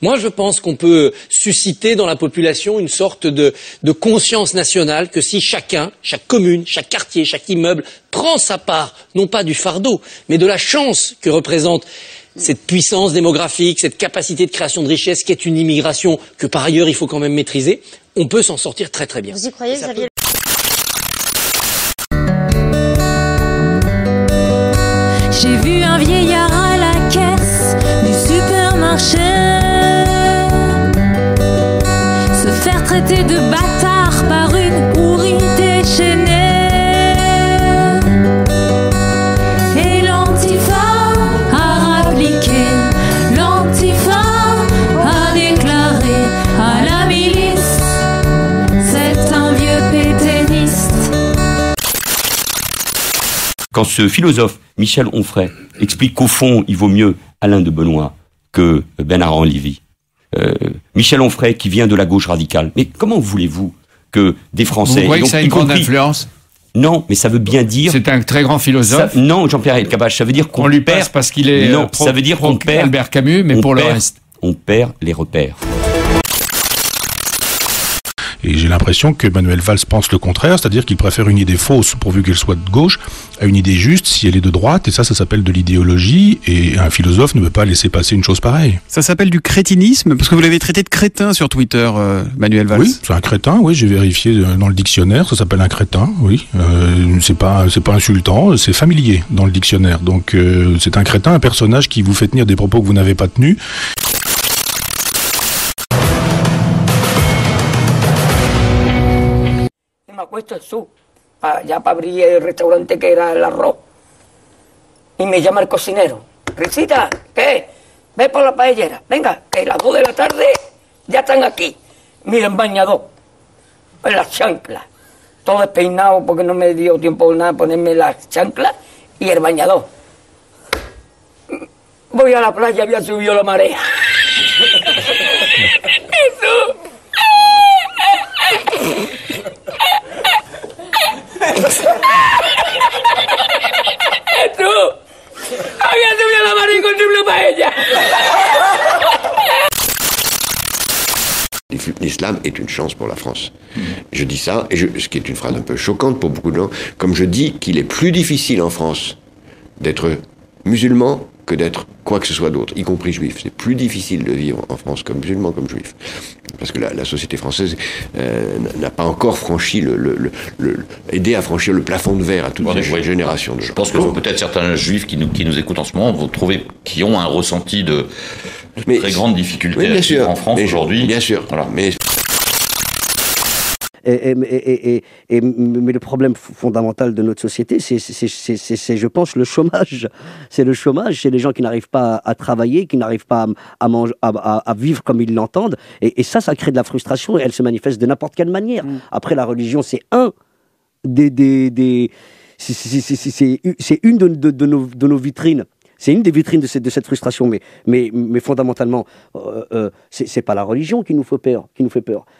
Moi, je pense qu'on peut susciter dans la population une sorte de conscience nationale que si chacun, chaque commune, chaque quartier, chaque immeuble prend sa part, non pas du fardeau, mais de la chance que représente cette puissance démographique, cette capacité de création de richesse qui est une immigration que par ailleurs il faut quand même maîtriser, on peut s'en sortir très très bien. Vous y croyez, Xavier ? J'ai vu un vieillard à la caisse du supermarché se faire traiter de bâtard par une hourie déchaînée. Et l'Antifa a rappliqué, l'Antifa a déclaré à la milice, c'est un vieux pétainiste. Quand ce philosophe, Michel Onfray, explique qu'au fond, il vaut mieux Alain de Benoît que Bernard Lévy. Michel Onfray, qui vient de la gauche radicale. Mais comment voulez-vous que des Français... Vous croyez que ça a une grande influence ? Non, mais ça veut bien dire... C'est un très grand philosophe. Non, Jean-Pierre Elkabbach, ça veut dire qu'on lui passe parce qu'il est... Non, ça veut dire qu'on perd... Albert Camus, mais pour le reste... On perd les repères. Et j'ai l'impression que Manuel Valls pense le contraire, c'est-à-dire qu'il préfère une idée fausse, pourvu qu'elle soit de gauche, à une idée juste si elle est de droite, et ça s'appelle de l'idéologie, et un philosophe ne peut pas laisser passer une chose pareille. Ça s'appelle du crétinisme, parce que vous l'avez traité de crétin sur Twitter, Manuel Valls. Oui, c'est un crétin, oui, j'ai vérifié dans le dictionnaire, ça s'appelle un crétin, oui. C'est pas insultant, c'est familier dans le dictionnaire. Donc c'est un crétin, un personnage qui vous fait tenir des propos que vous n'avez pas tenus. Me acuesto en su, ya para abrir el restaurante que era el arroz. Y me llama el cocinero. Risita, ¿qué? Ve por la paellera. Venga, que las 2 de la tarde ya están aquí. Mira, en bañador, en las chanclas. Todo despeinado porque no me dio tiempo nada ponerme las chanclas y el bañador. Voy a la playa, había subido la marea. L'islam est une chance pour la France. Je dis ça, et ce qui est une phrase un peu choquante pour beaucoup de gens, comme je dis qu'il est plus difficile en France d'être musulman que d'être quoi que ce soit d'autre, y compris juif. C'est plus difficile de vivre en France comme musulman, comme juif. Parce que la société française n'a pas encore franchi aidé à franchir le plafond de verre à toute une génération de gens. Je pense que peut-être certains juifs qui nous écoutent en ce moment vont trouver, qui ont un ressenti de très grande difficulté en France aujourd'hui. Bien sûr. Voilà. Mais le problème fondamental de notre société, c'est je pense, le chômage. C'est le chômage, c'est les gens qui n'arrivent pas à travailler, qui n'arrivent pas à vivre comme ils l'entendent. Et ça crée de la frustration et elle se manifeste de n'importe quelle manière. Après, la religion, c'est c'est une de nos vitrines. C'est une des vitrines de cette frustration, mais fondamentalement, c'est pas la religion qui nous fait peur,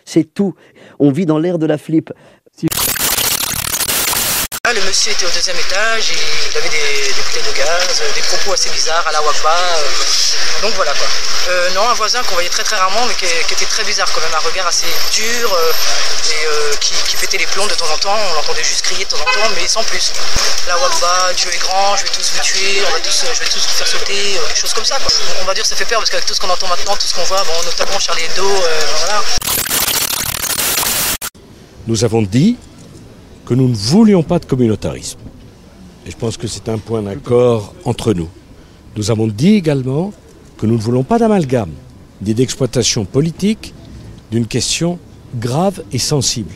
c'est tout. On vit dans l'ère de la flip. Le monsieur était au 2e étage, et il avait des bouteilles de gaz, des propos assez bizarres à la Wakba, donc voilà quoi. Non, un voisin qu'on voyait très très rarement, mais qui était très bizarre quand même, un regard assez dur, et qui pétait les plombs de temps en temps, on l'entendait juste crier de temps en temps, mais sans plus. La Wakba, Dieu est grand, je vais tous vous tuer, je vais tous vous faire sauter, des choses comme ça quoi. On va dire ça fait peur, parce qu'avec tout ce qu'on entend maintenant, tout ce qu'on voit, notamment Charlie Hebdo, voilà. Nous avons dit que nous ne voulions pas de communautarisme. Et je pense que c'est un point d'accord entre nous. Nous avons dit également que nous ne voulons pas d'amalgame, ni d'exploitation politique d'une question grave et sensible.